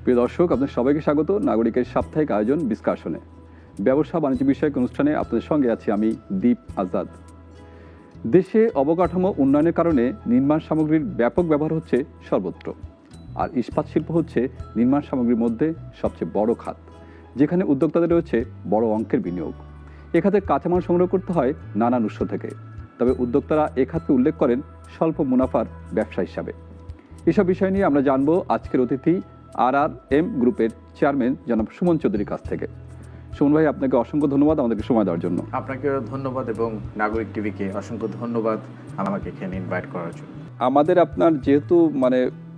প্রিয় দর্শক, আপনাদের সবাইকে স্বাগত নাগরিকের সাপ্তাহিক আয়োজন ডিসকাশনে। ব্যবসা বাণিজ্য বিষয়ক অনুষ্ঠানে আপনাদের সঙ্গে আছি আমি দীপ আজাদ। দেশে অবকাঠামো উন্নয়নের কারণে নির্মাণ সামগ্রীর ব্যাপক ব্যবহার হচ্ছে সর্বত্র, আর ইস্পাত শিল্প হচ্ছে নির্মাণ সামগ্রীর মধ্যে সবচেয়ে বড় খাত, যেখানে উদ্যোক্তাদের রয়েছে বড় অঙ্কের বিনিয়োগ। এ খাতে কাঁচামাল সংগ্রহ করতে হয় নানান উৎস থেকে, তবে উদ্যোক্তারা এ খাতকে উল্লেখ করেন স্বল্প মুনাফার ব্যবসা হিসাবে। এসব বিষয় নিয়ে আমরা জানবো আজকের অতিথি RRM গ্রুপের চেয়ারম্যান জনাব সুমন চৌধুরীর কাছ থেকে। সুমন ভাই, আপনাকে অসংখ্য ধন্যবাদ আমাদেরকে সময় দেওয়ার জন্য। আপনাকে ধন্যবাদ এবং নাগরিক টিভিকে অসংখ্য ধন্যবাদ আমাকে এখানে ইনভাইট করার জন্য। আমাদের আপনার যেহেতু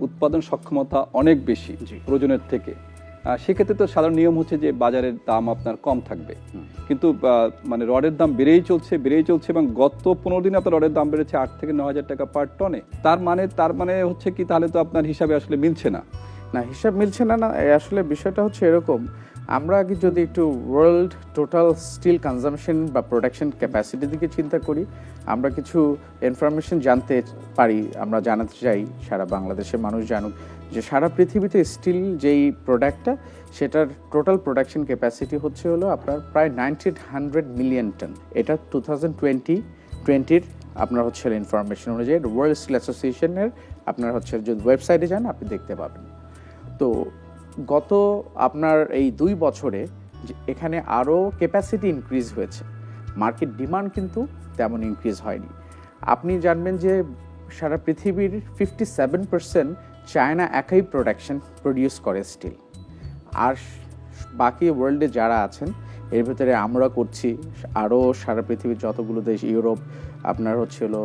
উৎপাদন সক্ষমতা অনেক বেশি প্রয়োজনের থেকে, সেক্ষেত্রে তো সাধারণ নিয়ম হচ্ছে যে বাজারের দাম আপনার কম থাকবে, কিন্তু রডের দাম বেড়েই চলছে এবং গত 15 দিনে আপনার রডের দাম বেড়েছে 8 থেকে 9 হাজার টাকা পার টনে। তার মানে হচ্ছে কি, তাহলে তো আপনার হিসাবে আসলে মিলছে না। হিসাব মিলছে না। আসলে বিষয়টা হচ্ছে এরকম, আমরা আগে যদি একটু ওয়ার্ল্ড টোটাল স্টিল কনজাম্পশন বা প্রোডাকশন ক্যাপাসিটির দিকে চিন্তা করি, আমরা কিছু ইনফরমেশন জানতে পারি। আমরা জানাতে চাই সারা বাংলাদেশের মানুষ জানুক যে সারা পৃথিবীতে স্টিল যেই প্রোডাক্টটা, সেটার টোটাল প্রোডাকশন ক্যাপাসিটি হচ্ছে হলো আপনার প্রায় 1900 মিলিয়ন টন। এটা 2020-র আপনার হচ্ছে ইনফরমেশন অনুযায়ী ওয়ার্ল্ড স্টিল অ্যাসোসিয়েশনের আপনার হচ্ছে যদি ওয়েবসাইটে যান আপনি দেখতে পাবেন। তো গত আপনার এই 2 বছরে এখানে আরও ক্যাপাসিটি ইনক্রিজ হয়েছে, মার্কেট ডিমান্ড কিন্তু তেমন ইনক্রিজ হয়নি। আপনি জানবেন যে সারা পৃথিবীর 57% চায়না একাই প্রডিউস করে স্টিল, আর বাকি ওয়ার্ল্ডে যারা আছেন এর ভিতরে আমরা করছি, আরও সারা পৃথিবীর যতগুলো দেশ, ইউরোপ আপনার হচ্ছে হলো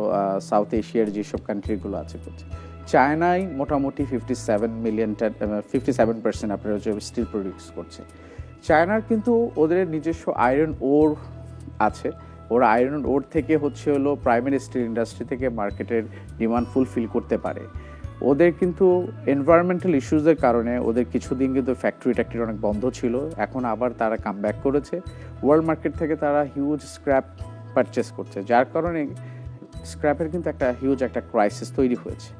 সাউথ এশিয়ার যেসব কান্ট্রিগুলো আছে করছে। চায়নায় মোটামুটি 57% আপনার হচ্ছে স্টিল প্রডিউস করছে। চায়নার কিন্তু ওদের নিজস্ব আয়রন ওর আছে, ওরা আয়রন ওর থেকে হচ্ছে হলো প্রাইমারি স্টিল ইন্ডাস্ট্রি থেকে মার্কেটের ডিমান্ড ফুলফিল করতে পারে। ওদের কিন্তু এনভায়রনমেন্টাল ইস্যুজের কারণে ওদের কিছুদিন কিন্তু ফ্যাক্টরি অনেক বন্ধ ছিল, এখন আবার তারা কাম ব্যাক করেছে। ওয়ার্ল্ড মার্কেট থেকে তারা হিউজ স্ক্র্যাপ পারচেস করছে, যার কারণে স্ক্র্যাপের কিন্তু একটা হিউজ একটা ক্রাইসিস তৈরি হয়েছে।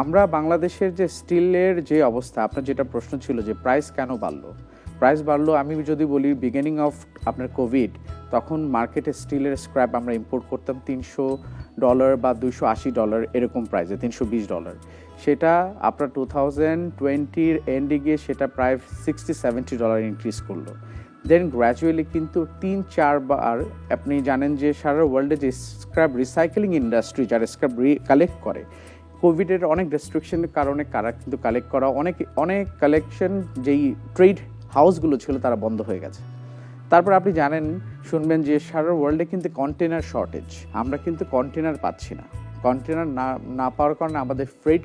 আমরা বাংলাদেশের যে স্টিলের যে অবস্থা, আপনার যেটা প্রশ্ন ছিল যে প্রাইস কেন বাড়লো, আমি যদি বলি বিগিনিং অফ আপনার কোভিড, তখন মার্কেটে স্টিলের স্ক্র্যাপ আমরা ইম্পোর্ট করতাম $300 বা $280 এরকম প্রাইসে, $320। সেটা আপনার 2020-র এন্ডে গিয়ে সেটা প্রায় $60-70 ইনক্রিজ করলো। দেন গ্র্যাজুয়ালি কিন্তু 3-4 বার, আপনি জানেন যে সারা ওয়ার্ল্ডে যে স্ক্র্যাপ রিসাইকেলিং ইন্ডাস্ট্রি যারা স্ক্র্যাপ কালেক্ট করে, কোভিডের অনেক রেস্ট্রিকশনের কারণে কারা কিন্তু কালেক্ট করা অনেক কালেকশন যেই ট্রেড হাউসগুলো ছিল তারা বন্ধ হয়ে গেছে। তারপর আপনি শুনবেন যে সারা ওয়ার্ল্ডে কিন্তু কন্টেনার শর্টেজ, আমরা কিন্তু কন্টেনার পাচ্ছি না। কন্টেনার না পাওয়ার কারণে আমাদের ফ্রেট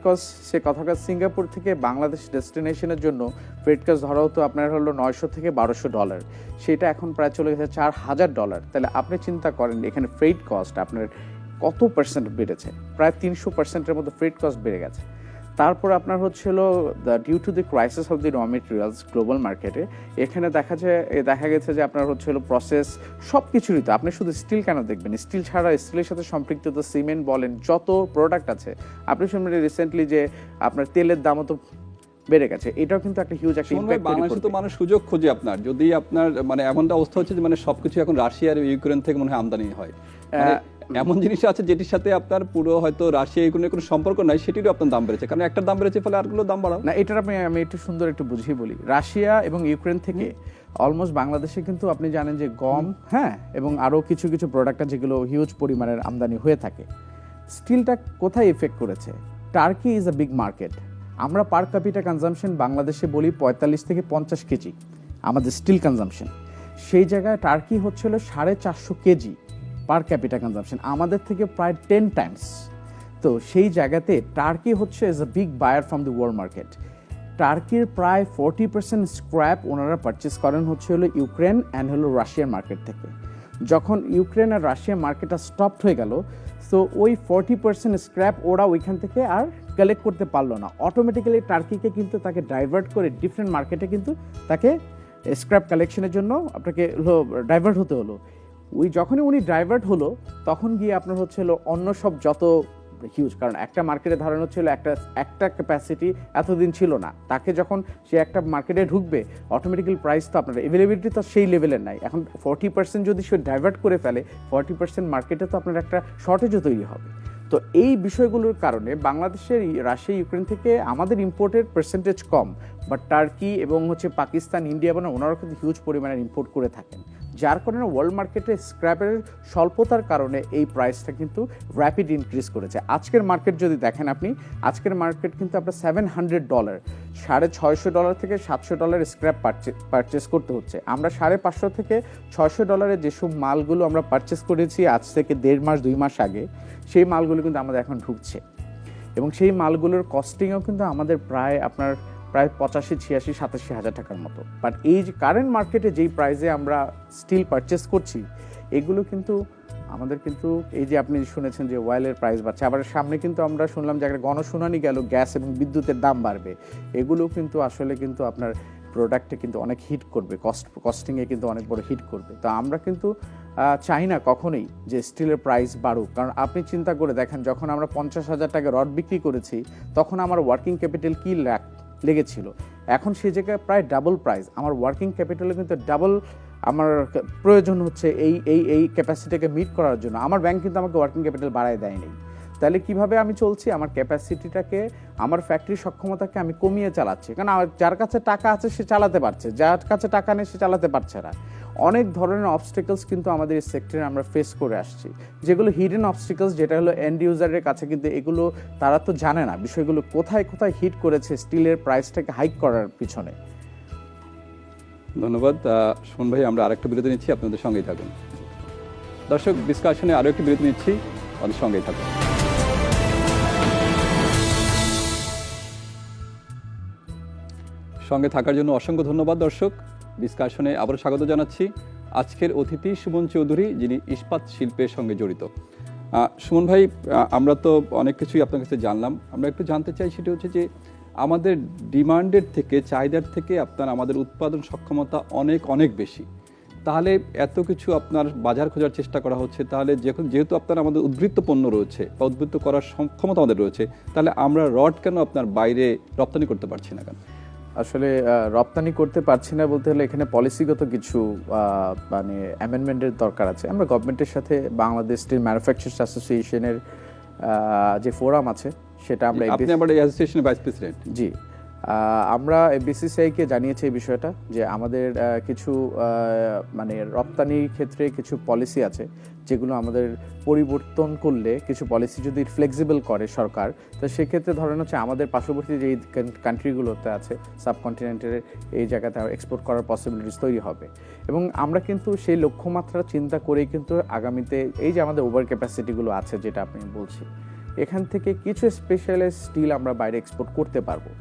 কস্ট সে কথাটা সিঙ্গাপুর থেকে বাংলাদেশ ডেস্টিনেশনের জন্য ফ্রেট কস্ট ধরা হতো আপনার হলো $900 থেকে $1200, সেটা এখন প্রায় চলে গেছে $4000। তাহলে আপনি চিন্তা করেন এখানে ফ্রেট কস্ট আপনার কত পার্সেন্ট বেড়েছে, প্রায় 300%-এর মতো ফ্রেট কস্ট বেড়ে গেছে। তারপর আপনার হচ্ছে হলো due to the crisis of the raw materials global মার্কেটে, এখানে দেখা গেছে যে আপনার হচ্ছে হলো প্রসেস সব কিছুরই, তো আপনি শুধু স্টিল কেন দেখবেন, স্টিল ছাড়া স্টিলের সাথে সম্পৃক্ত তো সিমেন্ট বলেন, যত প্রোডাক্ট আছে। আপনি শুনবেন রিসেন্টলি যে আপনার তেলের দামও তো বেড়ে গেছে, এটাও কিন্তু একটা হিউজ একটা ইমপ্যাক্ট। বাংলাদেশে তো মানুষ সুযোগ খোঁজে, আপনার যদি আপনার এমনটা অবস্থা হচ্ছে যে সবকিছু এখন রাশিয়া আর ইউক্রেন থেকে মনে হয় আমদানি হয়। এমন জিনিস আছে যেটির সাথে আপনার পুরো হয়তো রাশিয়া ইউক্রেনের কোনো সম্পর্ক নাই, সেটিরও আপনার দাম বেড়েছে, কারণ একটা দাম বেড়েছে ফলে আরগুলো দাম বাড়াও না। এটার আমি একটু সুন্দর একটু বুঝিয়ে বলি। রাশিয়া এবং ইউক্রেন থেকে অলমোস্ট বাংলাদেশে কিন্তু আপনি জানেন যে গম, এবং আরও কিছু প্রোডাক্ট যেগুলো হিউজ পরিমাণের আমদানি হয়ে থাকে। স্টিলটা কোথায় এফেক্ট করেছে? Turkey is a big market. আমরা পার ক্যাপিটা কনজাম্পশন বাংলাদেশে বলি 45 থেকে 50 কেজি আমাদের স্টিল কনজাম্পশন, সেই জায়গায় টার্কি হচ্ছে হলো 450 কেজি পার ক্যাপিটা কনজাম্পশন, আমাদের থেকে প্রায় 10 টাইমস। তো সেই জায়গাতে টার্কি হচ্ছে is a big buyer from the world market. টার্কির প্রায় 40% স্ক্র্যাপ ওনারা পারচেস করেন হচ্ছে হলো ইউক্রেন অ্যান্ড হলো রাশিয়ার মার্কেট থেকে। যখন ইউক্রেন আর রাশিয়ার মার্কেটটা স্টপড হয়ে গেল, সো ওই 40% স্ক্র্যাপ ওরা ওইখান থেকে আর কালেক্ট করতে পারলো না। অটোমেটিক্যালি টার্কিকে কিন্তু তাকে ডাইভার্ট করে ডিফারেন্ট মার্কেটে কিন্তু তাকে স্ক্র্যাপ কালেকশনের জন্য আপনাকে ডাইভার্ট হতে হলো। যখনই উনি ডাইভার্ট হলো, তখন গিয়ে আপনার হচ্ছে হলো অন্য সব যত হিউজ, কারণ একটা মার্কেটে ধরেন হচ্ছিল একটা ক্যাপাসিটি এতদিন ছিল না, তাকে যখন সে একটা মার্কেটে ঢুকবে অটোমেটিক্যালি প্রাইস তো আপনার এভেলেবিলিটি তো সেই লেভেলের নাই। এখন 40% যদি সে ডাইভার্ট করে ফেলে 40% মার্কেটে তো আপনার একটা শর্টেজও তৈরি হবে। তো এই বিষয়গুলোর কারণে বাংলাদেশের রাশিয়া ইউক্রেন থেকে আমাদের ইম্পোর্টের পার্সেন্টেজ কম, বাট টার্কি এবং হচ্ছে পাকিস্তান, ইন্ডিয়া এবং ওনারা কিন্তু হিউজ পরিমাণে ইম্পোর্ট করে থাকেন, যার কারণে ওয়ার্ল্ড মার্কেটে স্ক্র্যাপের স্বল্পতার কারণে এই প্রাইসটা কিন্তু র্যাপিড ইনক্রিজ করেছে। আজকের মার্কেট যদি দেখেন আপনি, আজকের মার্কেট কিন্তু আপনার $700, $650 থেকে $700 স্ক্র্যাপ পারচেস করতে হচ্ছে। আমরা $550 থেকে $600 যেসব মালগুলো আমরা পারচেস করেছি আজ থেকে 1.5 মাস 2 মাস আগে, সেই মালগুলো কিন্তু আমাদের এখন ঢুকছে, এবং সেই মালগুলোর কস্টিংও কিন্তু আমাদের প্রায় 85, 86, 87 হাজার টাকার মতো। বাট এই যে কারেন্ট মার্কেটে যেই প্রাইসে আমরা স্টিল পারচেস করছি, এগুলো কিন্তু আমাদের কিন্তু এই যে আপনি শুনেছেন যে অয়েলের প্রাইস বাড়ছে, আবার সামনে কিন্তু আমরা শুনলাম যে একটা গণশুনানি গেল, গ্যাস এবং বিদ্যুতের দাম বাড়বে, এগুলো কিন্তু আসলে কিন্তু আপনার প্রোডাক্টে কিন্তু অনেক হিট করবে, কস্টিংয়ে কিন্তু অনেক বড় হিট করবে। তো আমরা কিন্তু চাই না কখনোই যে স্টিলের প্রাইস বাড়ুক, কারণ আপনি চিন্তা করে দেখেন যখন আমরা 50,000 টাকা রড বিক্রি করেছি তখন আমার ওয়ার্কিং ক্যাপিটাল কি লেগেছিল, এখন সেই জায়গায় প্রায় ডাবল প্রাইস, আমার ওয়ার্কিং ক্যাপিটালে কিন্তু ডাবল আমার প্রয়োজন হচ্ছে এই ক্যাপাসিটিকে মিট করার জন্য। আমার ব্যাংক কিন্তু আমাকে ওয়ার্কিং ক্যাপিটাল বাড়ায় দেয়নি, তাহলে কিভাবে আমি চলছি, আমার ক্যাপাসিটিটাকে, আমার ফ্যাক্টরি সক্ষমতাকে আমি কমিয়ে চালাচ্ছি, কারণ যার কাছে টাকা আছে সে চালাতে পারছে, যার কাছে টাকা নেই সে চালাতে পারছে না। অনেক ধরনের অবস্টেকলস কিন্তু আমাদের এই সেক্টরে আমরা ফেস করে আসছি, যেগুলো হিডেন অবস্টেকলস, যেটা হলো এন্ড ইউজারের কাছে কিন্তু এগুলো তারা তো জানে না বিষয়গুলো কোথায় কোথায় হিট করেছে স্টিলের প্রাইসটাকে হাইক করার পিছনে। ধন্যবাদ সুমন ভাই, আমরা আরেকটা বিরতি নিচ্ছি, আপনাদের সঙ্গেই থাকুন। দর্শক, ডিসকাশনে আরও একটি বিরতি নিচ্ছি, আমাদের সঙ্গেই থাকুন। সঙ্গে থাকার জন্য অসংখ্য ধন্যবাদ। দর্শক, ডিসকাশনে আবারও স্বাগত জানাচ্ছি আজকের অতিথি সুমন চৌধুরী, যিনি ইস্পাত শিল্পের সঙ্গে জড়িত। সুমন ভাই, আমরা তো অনেক কিছুই আপনার কাছে জানলাম, আমরা একটু জানতে চাই সেটা হচ্ছে যে আমাদের ডিমান্ডের থেকে, চাহিদার থেকে আমাদের উৎপাদন সক্ষমতা অনেক অনেক বেশি, তাহলে এত কিছু আপনার বাজার খোঁজার চেষ্টা করা হচ্ছে, তাহলে যেহেতু আপনার আমাদের উদ্বৃত্ত পণ্য রয়েছে বা উদ্বৃত্ত করার সক্ষমতা আমাদের রয়েছে, তাহলে আমরা রড কেন আপনার বাইরে রপ্তানি করতে পারছি না কেন? আসলে রপ্তানি করতে পারছি না বলতে হলে এখানে পলিসিগত কিছু মানে অ্যামেন্ডমেন্টের দরকার আছে। আমরা গভর্নমেন্টের সাথে বাংলাদেশ স্টিল ম্যানুফ্যাকচারার্স অ্যাসোসিয়েশনের যে ফোরাম আছে সেটা আমরা, আপনি আমাদের অ্যাসোসিয়েশনের ভাইস প্রেসিডেন্ট। জি, আমরা বিসিসিআইকে জানিয়েছি এই বিষয়টা, যে আমাদের কিছু মানে রপ্তানির ক্ষেত্রে কিছু পলিসি আছে যেগুলো আমাদের পরিবর্তন করলে, কিছু পলিসি যদি ফ্লেক্সিবল করে সরকার, তো সেক্ষেত্রে ধরেন হচ্ছে আমাদের পার্শ্ববর্তী যে কান্ট্রিগুলোতে আছে সাবকন্টিনেন্টের এই জায়গাতে এক্সপোর্ট করার পসিবিলিটিস তৈরি হবে। এবং আমরা কিন্তু সেই লক্ষ্যমাত্রা চিন্তা করেই কিন্তু আগামীতে এই যে আমাদের ওভার ক্যাপাসিটিগুলো আছে যেটা আপনি বলছি, এখান থেকে কিছু স্পেশালাইজড স্টিল আমরা বাইরে এক্সপোর্ট করতে পারবো।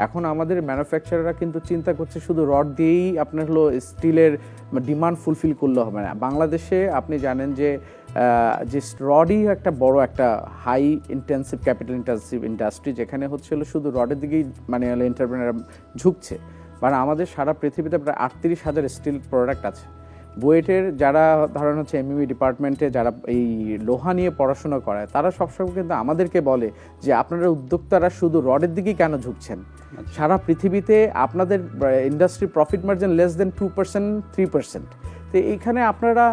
এখন আমাদের ম্যানুফ্যাকচারাররা কিন্তু চিন্তা করছে শুধু রড দিয়েই আপনার হলো স্টিলের ডিমান্ড ফুলফিল করলে হবে না। বাংলাদেশে আপনি জানেন যে রডই একটা বড় একটা high intensive capital intensive industry, যেখানে হচ্ছে হলো শুধু রডের দিকেই মানে হলো এন্টারপ্রেনাররা ঝুঁকছে। মানে আমাদের সারা পৃথিবীতে প্রায় 38,000 স্টিল প্রোডাক্ট আছে। বুয়েটের যারা ধরেন হচ্ছে এমইবি ডিপার্টমেন্টে যারা এই লোহা নিয়ে পড়াশোনা করায়, তারা সবসময় কিন্তু আমাদেরকে বলে যে আপনারা উদ্যোক্তারা শুধু রডের দিকেই কেন ঝুঁকছেন, সারা পৃথিবীতে আপনাদের industry profit margin less than 2%, 3%। তো এইখানে আপনারা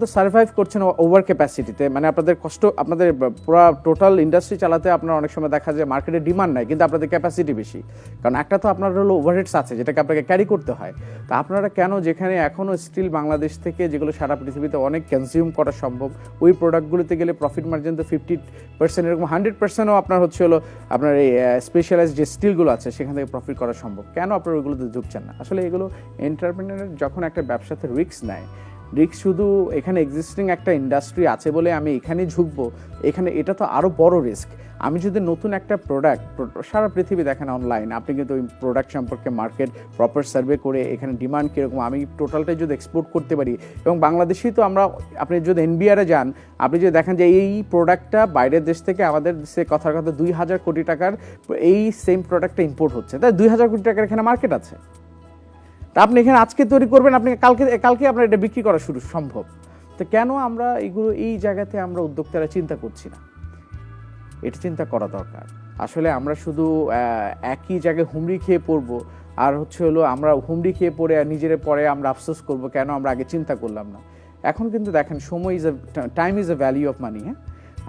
তো সার্ভাইভ করছেন ওভার ক্যাপাসিটিতে, মানে আপনাদের কষ্ট, আপনাদের পুরো টোটাল ইন্ডাস্ট্রি চালাতে আপনার অনেক সময় দেখা যায় মার্কেটে ডিমান্ড নাই কিন্তু আপনাদের ক্যাপাসিটি বেশি, কারণ একটা তো আপনার হলো ওভারহেডস আছে যেটাকে আপনাকে ক্যারি করতে হয়। তো আপনারা কেন, যেখানে এখনও স্টিল বাংলাদেশ থেকে যেগুলো সারা পৃথিবীতে অনেক কনজিউম করা সম্ভব, ওই প্রোডাক্টগুলোতে গেলে প্রফিট মার্জিন তো 50%, এরকম 100%ও আপনার হচ্ছে হলো আপনার এই স্পেশালাইজড যে স্টিলগুলো আছে সেখান থেকে প্রফিট করা সম্ভব, কেন আপনারা ওইগুলোতে ঝুঁকছেন না? আসলে এগুলো এন্টারপ্রেনার যখন একটা ব্যবসাতে রিস্ক নেয়, রিস্ক শুধু এখানে এক্সিস্টিং একটা ইন্ডাস্ট্রি আছে বলে আমি এখানেই ঝুঁকবো, এখানে এটা তো আরও বড় রিস্ক। আমি যদি নতুন একটা প্রোডাক্ট, সারা পৃথিবী দেখেন অনলাইন, আপনি কিন্তু ওই প্রোডাক্ট সম্পর্কে মার্কেট প্রপার সার্ভে করে এখানে ডিমান্ড কীরকম, আমি টোটালটাই যদি এক্সপোর্ট করতে পারি, এবং বাংলাদেশেই তো আমরা, আপনি যদি এনবিআরে যান, আপনি যদি দেখেন যে এই প্রোডাক্টটা বাইরের দেশ থেকে আমাদের দেশে কথার কথা 2,000 কোটি টাকার এই সেম প্রোডাক্টটা ইম্পোর্ট হচ্ছে, তাই 2,000 কোটি টাকার এখানে মার্কেট আছে। তা আপনি এখানে আজকে তৈরি করবেন, আপনি কালকে আপনার এটা বিক্রি করা শুরু সম্ভব। তো কেন আমরা এই জায়গাতে আমরা উদ্যোক্তারা চিন্তা করছি না? এটা চিন্তা করা দরকার। আসলে আমরা শুধু একই জায়গায় হুমড়ি খেয়ে পড়বো, আর আমরা হুমড়ি খেয়ে পড়ে আর নিজের পরে আমরা আফসোস করব কেন আমরা আগে চিন্তা করলাম না। এখন কিন্তু দেখেন, time is a value of money. হ্যাঁ,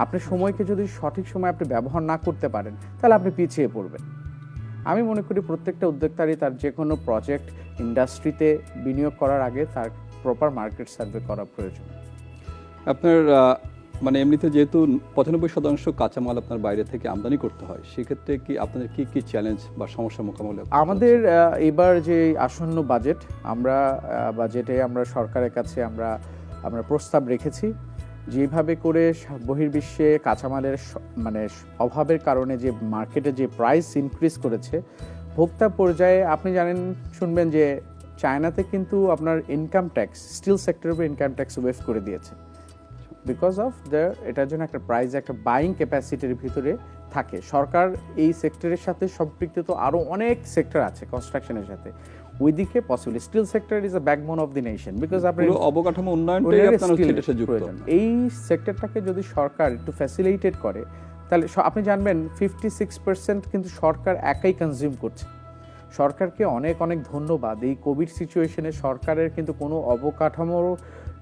আপনি সময়কে যদি সঠিক সময় আপনি ব্যবহার না করতে পারেন, তাহলে আপনি পিছিয়ে পড়বেন। আমি মনে করি প্রত্যেকটা উদ্যোক্তারই তার যে কোনো প্রজেক্ট ইন্ডাস্ট্রিতে বিনিয়োগ করার আগে তার প্রপার মার্কেট সার্ভে করা প্রয়োজন। আপনার মানে এমনিতে যেহেতু 95% কাঁচামাল আপনার বাইরে থেকে আমদানি করতে হয়, সেক্ষেত্রে কি আপনাদের কি কি চ্যালেঞ্জ বা সমস্যার মোকাবিলা? আমাদের এবার যে আসন্ন বাজেট, বাজেটে আমরা সরকারের কাছে আমরা প্রস্তাব রেখেছি, যেভাবে করে বহির্বিশ্বে কাঁচামালের মানে অভাবের কারণে যে মার্কেটে যে প্রাইস ইনক্রিজ করেছে, ভোক্তা পর্যায়ে আপনি শুনবেন যে চায়নাতে কিন্তু আপনার ইনকাম ট্যাক্স, স্টিল সেক্টরের উপর ইনকাম ট্যাক্স ওয়েভ করে দিয়েছে, বিকজ অফ এটার জন্য একটা প্রাইস, একটা বাইং ক্যাপাসিটির ভিতরে থাকে। সরকার এই সেক্টরের সাথে সম্পৃক্ত তো আরও অনেক সেক্টর আছে কনস্ট্রাকশনের সাথে, ওইদিকে possible still sector is a backbone of the nation, because আপনার অবকাঠামো উন্নয়নটাই আপনার হচ্ছে এটার সাথে যুক্ত। এই সেক্টরটাকে যদি সরকার একটু ফ্যাসিলিটেট করে, তাহলে আপনি জানবেন 56% কিন্তু সরকার একাই কনজিউম করছে। সরকারকে অনেক অনেক ধন্যবাদ। এই কোভিড সিচুয়েশনে সরকারের কিন্তু কোনো অবকাঠামোর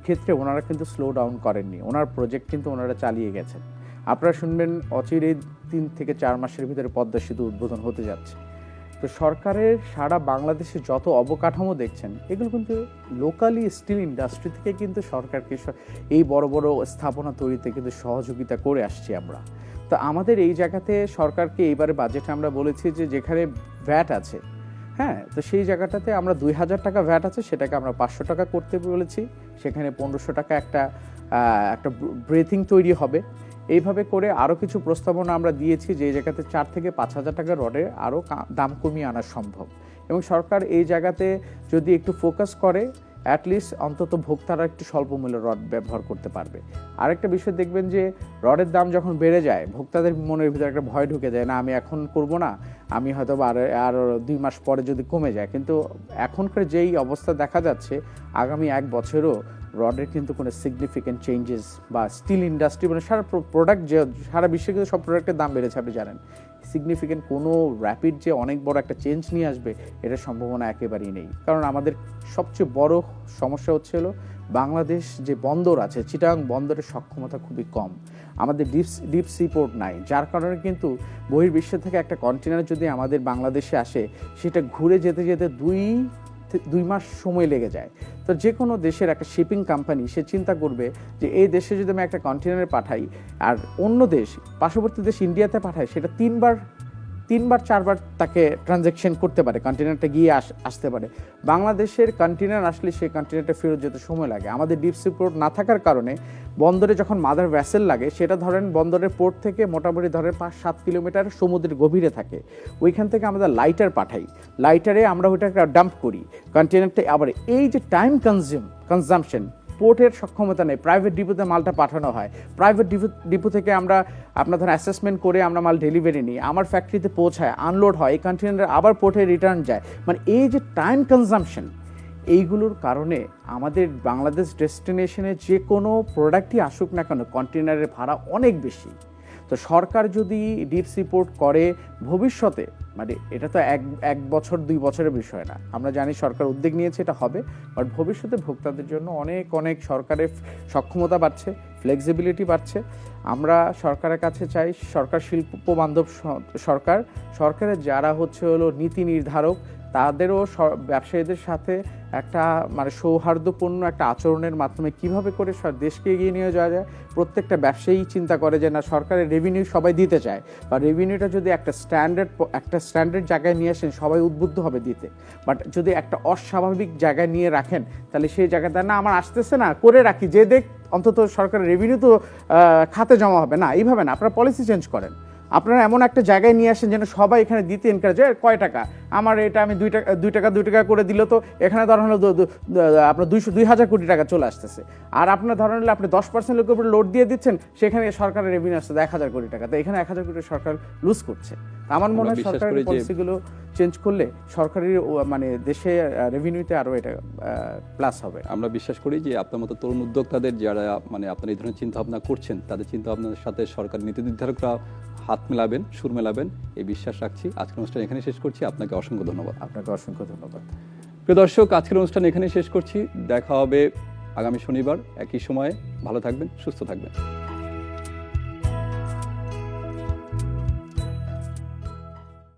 ক্ষেত্রে ওনারা কিন্তু স্লো ডাউন করেননি, ওনার প্রজেক্ট কিন্তু ওনারা চালিয়ে গেছেন। আপনারা শুনবেন অচিরেই 3 থেকে 4 মাসের ভিতরে পদ্মা সেতু উদ্বোধন হতে যাচ্ছে। তো সরকারের সারা বাংলাদেশে যত অবকাঠামো দেখছেন, এগুলো কিন্তু লোকালি স্টিল ইন্ডাস্ট্রি থেকে কিন্তু সরকারকে এই বড় বড় স্থাপনা তৈরিতে কিন্তু সহযোগিতা করে আসছি আমরা। তো আমাদের এই জায়গাতে সরকারকে এইবারে বাজেটে আমরা বলেছি যে যেখানে ভ্যাট আছে, হ্যাঁ, তো সেই জায়গাটাতে আমরা 2000 টাকা ভ্যাট আছে, সেটাকে আমরা 500 টাকা করতে বলেছি। সেখানে 1500 টাকা একটা ব্রেথিং তৈরি হবে। এইভাবে করে আরও কিছু প্রস্তাবনা আমরা দিয়েছি, যে এই জায়গাতে 4 থেকে 5000 টাকা রডে আরও দাম কমিয়ে আনা সম্ভব। এবং সরকার এই জায়গাতে যদি একটু ফোকাস করে, অ্যাটলিস্ট অন্তত ভোক্তারা একটু স্বল্প মূল্যে রড ব্যবহার করতে পারবে। আরেকটা বিষয় দেখবেন যে রডের দাম যখন বেড়ে যায়, ভোক্তাদের মনের ভিতরে একটা ভয় ঢুকে যায়, না আমি এখন করব না, আমি হয়তো আর 2 মাস পরে যদি কমে যায়। কিন্তু এখনকার যেই অবস্থা দেখা যাচ্ছে, আগামী 1 বছরও রডের কিন্তু কোনো সিগনিফিক্যান্ট চেঞ্জেস বা স্টিল ইন্ডাস্ট্রি মানে সারা প্রোডাক্ট, যে সারা বিশ্বে কিন্তু সব প্রোডাক্টের দাম বেড়েছে, আপনি জানেন, সিগনিফিক্যান্ট কোনো র্যাপিড যে অনেক বড় একটা চেঞ্জ নিয়ে আসবে, এটার সম্ভাবনা একেবারেই নেই। কারণ আমাদের সবচেয়ে বড় সমস্যা হলো বাংলাদেশ যে বন্দর আছে, চিটাগাং বন্দরের সক্ষমতা খুবই কম, আমাদের ডিপ সি পোর্ট নাই, যার কারণে কিন্তু বহির্বিশ্ব থেকে একটা কন্টেনার যদি আমাদের বাংলাদেশে আসে, সেটা ঘুরে যেতে যেতে 2 মাস সময় লেগে যায়। তো যে কোনো দেশের একটা শিপিং কোম্পানি সে চিন্তা করবে যে এই দেশে যদি আমি একটা কন্টেনারে পাঠাই, আর অন্য দেশ, পার্শ্ববর্তী দেশ ইন্ডিয়াতে পাঠাই, সেটা 3-4বার তাকে ট্রানজ্যাকশন করতে পারে, কন্টেনারটা গিয়ে আসতে পারে। বাংলাদেশের কন্টেনার আসলে সেই কন্টেনারটা ফেরত যেতে সময় লাগে। আমাদের ডিপ সি পোর্ট না থাকার কারণে বন্দরে যখন মাদার ভ্যাসেল লাগে, সেটা ধরেন বন্দরের পোর্ট থেকে মোটামুটি ধরেন 5-7 কিলোমিটার সমুদ্রের গভীরে থাকে। ওইখান থেকে আমরা লাইটার পাঠাই, লাইটারে আমরা ওইটাকে ডাম্প করি কন্টেনারটা। আবার এই যে টাইম কনজামশন, পোর্টের সক্ষমতা নেই, প্রাইভেট ডিপোতে মালটা পাঠানো হয়, প্রাইভেট ডিপো থেকে আপনার ধরেন অ্যাসেসমেন্ট করে আমরা মাল ডেলিভারি নিই, আমার ফ্যাক্টরিতে পৌঁছায়, আনলোড হয়, এই কন্টেনার আবার পোর্টে রিটার্ন যায়। মানে এই যে টাইম কনজামশন, এইগুলোর কারণে আমাদের বাংলাদেশ ডেস্টিনেশনে যে কোনো প্রোডাক্টই আসুক না কেন, কন্টেনারের ভাড়া অনেক বেশি। তো সরকার যদি ডিপ সি পোর্ট করে ভবিষ্যতে, মানে এটা তো 1 বছর 2 বছরের বিষয় না, আমরা জানি সরকার উদ্যোগ নিয়েছে, এটা হবে, বাট ভবিষ্যতে ভোক্তাদের জন্য অনেক সরকারের সক্ষমতা বাড়ছে, ফ্লেক্সিবিলিটি বাড়ছে। আমরা সরকারের কাছে চাই, সরকার শিল্প বান্ধব সরকারের যারা নীতি নির্ধারক, তাদেরও ব্যবসায়ীদের সাথে একটা মানে সৌহার্দ্যপূর্ণ একটা আচরণের মাধ্যমে কিভাবে করে দেশকে এগিয়ে নিয়ে যাওয়া যায়। প্রত্যেকটা ব্যবসায়ী চিন্তা করে যে না, সরকারের রেভিনিউ সবাই দিতে চায়, বা রেভিনিউটা যদি একটা স্ট্যান্ডার্ড জায়গায় নিয়ে আসেন, সবাই উদ্বুদ্ধ হবে দিতে। বাট যদি একটা অস্বাভাবিক জায়গায় নিয়ে রাখেন, তাহলে সেই জায়গাটা না আমার আসতেছে না, করে রাখি, যে দেখ অন্তত সরকারের রেভিনিউ তো খাতে জমা হবে না, এইভাবে না, আপনারা পলিসি চেঞ্জ করেন। আপনারা এমন একটা জায়গায় নিয়ে আসেন যেন সবাই এখানে দিতে এনকারেজ হয়, কয় টাকা আমার এটা, আমি 2 টাকা করে দিলে তো এখানে ধরেন হলো আপনার 2,000 কোটি টাকা চলে আসতেছে। আর আপনার ধরেন হলে আপনি 10% লোকের উপরে লোড দিয়ে দিচ্ছেন, সেখানে সরকারের রেভিনিউ আসছে 1,000 কোটি টাকা, তো এখানে 1,000 কোটি সরকার লুজ করছে। আমার মনে হয় সরকারের পলিসিগুলো চেঞ্জ করলে সরকারের মানে দেশে রেভিনিউতে আরও এটা প্লাস হবে। আমরা বিশ্বাস করি যে আপনার মতো তরুণ উদ্যোক্তাদের যারা মানে আপনার এই ধরনের চিন্তাভাবনা করছেন তাদের চিন্তাভাবনার সাথে সরকারি নীতি নির্ধারকরা হাত মেলাবেন, সুর মেলাবেন, এই বিশ্বাস রাখছি। আজকের অনুষ্ঠান এখানে শেষ করছি। আপনাকে অসংখ্য ধন্যবাদ। আপনাকে অসংখ্য ধন্যবাদ। প্রিয় দর্শক, আজকের অনুষ্ঠান এখানে শেষ করছি। দেখা হবে আগামী শনিবার একই সময়ে। ভালো থাকবেন, সুস্থ থাকবেন।